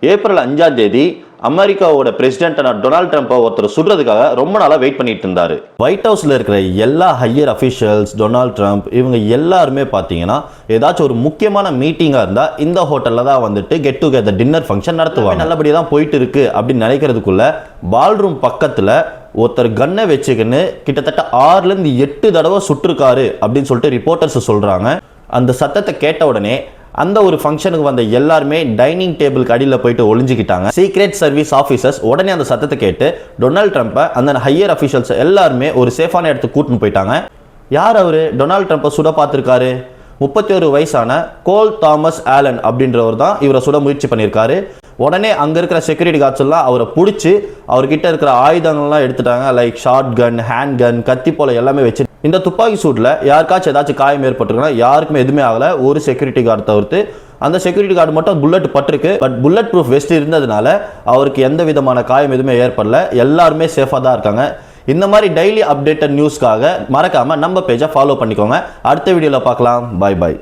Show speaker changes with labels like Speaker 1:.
Speaker 1: April 5ஆம் தேதி அமெரிக்காவோட பிரசிடென்டான டொனால்ட் ட்ரம்ப்பை ஒருத்தர் சுடுறதுக்காக ரொம்ப நாளாக வெயிட் பண்ணிட்டு இருந்தாரு. ஒயிட் ஹவுஸில் இருக்கிற எல்லா ஹையர் அஃபிஷியல்ஸ், டொனால்ட் ட்ரம்ப் இவங்க எல்லாருமே பார்த்தீங்கன்னா ஏதாச்சும் ஒரு முக்கியமான மீட்டிங்காக இருந்தால் இந்த ஹோட்டலில் தான் வந்துட்டு கெட் டுகெதர் டின்னர் ஃபங்க்ஷன் நடத்துவாங்க. நல்லபடியாக தான் போயிட்டு இருக்கு அப்படின்னு நினைக்கிறதுக்குள்ள பால்ரூம் பக்கத்தில் ஒருத்தர் கன்னை வச்சுக்கின்னு கிட்டத்தட்ட 6லேருந்து 8 தடவை சுட்டிருக்காரு அப்படின்னு சொல்லிட்டு ரிப்போர்ட்டர்ஸ் சொல்கிறாங்க. அந்த சத்தத்தை கேட்ட உடனே அந்த ஒரு ஃபங்க்ஷனுக்கு வந்த எல்லாருமே டைனிங் டேபிளுக்கு அடியில் போயிட்டு ஒளிஞ்சிக்கிட்டாங்க. சீக்ரெட் சர்வீஸ் ஆஃபீஸர்ஸ் உடனே அந்த சத்தத்தை கேட்டு டொனால்ட் ட்ரம்ப்பை அந்த ஹையர் அஃபிஷியல்ஸ் எல்லாருமே ஒரு சேஃபான இடத்துக்கு கூட்டின்னு போயிட்டாங்க. யார் அவரு டொனால்ட் ட்ரம்ப்பை சுட பார்த்துருக்காரு? 31 வயசான கோல் தாமஸ் ஆலன் அப்படின்றவர் தான் இவரை சுட முயற்சி பண்ணியிருக்காரு. உடனே அங்கே இருக்கிற செக்யூரிட்டி கார்ட்ஸ் எல்லாம் அவரை பிடிச்சி அவர்கிட்ட இருக்கிற ஆயுதங்கள்லாம் எடுத்துட்டாங்க. லைக் ஷார்ட் கன், ஹேண்ட் கன், கத்தி போல எல்லாமே வச்சு இந்த துப்பாக்கி சூட்டில் யாருக்காச்சும் ஏதாச்சும் காயம் ஏற்பட்டிருக்குன்னா யாருக்குமே எதுவுமே ஆகலை, ஒரு செக்யூரிட்டி கார்டு தவிர்த்து. அந்த செக்யூரிட்டி கார்டு மட்டும் புல்லட் பட்டிருக்கு. பட் புல்லட் ப்ரூஃப் வெஸ்ட் இருந்ததுனால அவருக்கு எந்த விதமான காயம் எதுவுமே ஏற்படல. எல்லாருமே சேஃபாக தான் இருக்காங்க. இந்த மாதிரி டெய்லி அப்டேட்டட் நியூஸ்க்காக மறக்காமல் நம்ம பேஜை ஃபாலோ பண்ணிக்கோங்க. அடுத்த வீடியோவில் பார்க்கலாம். பாய் பாய்.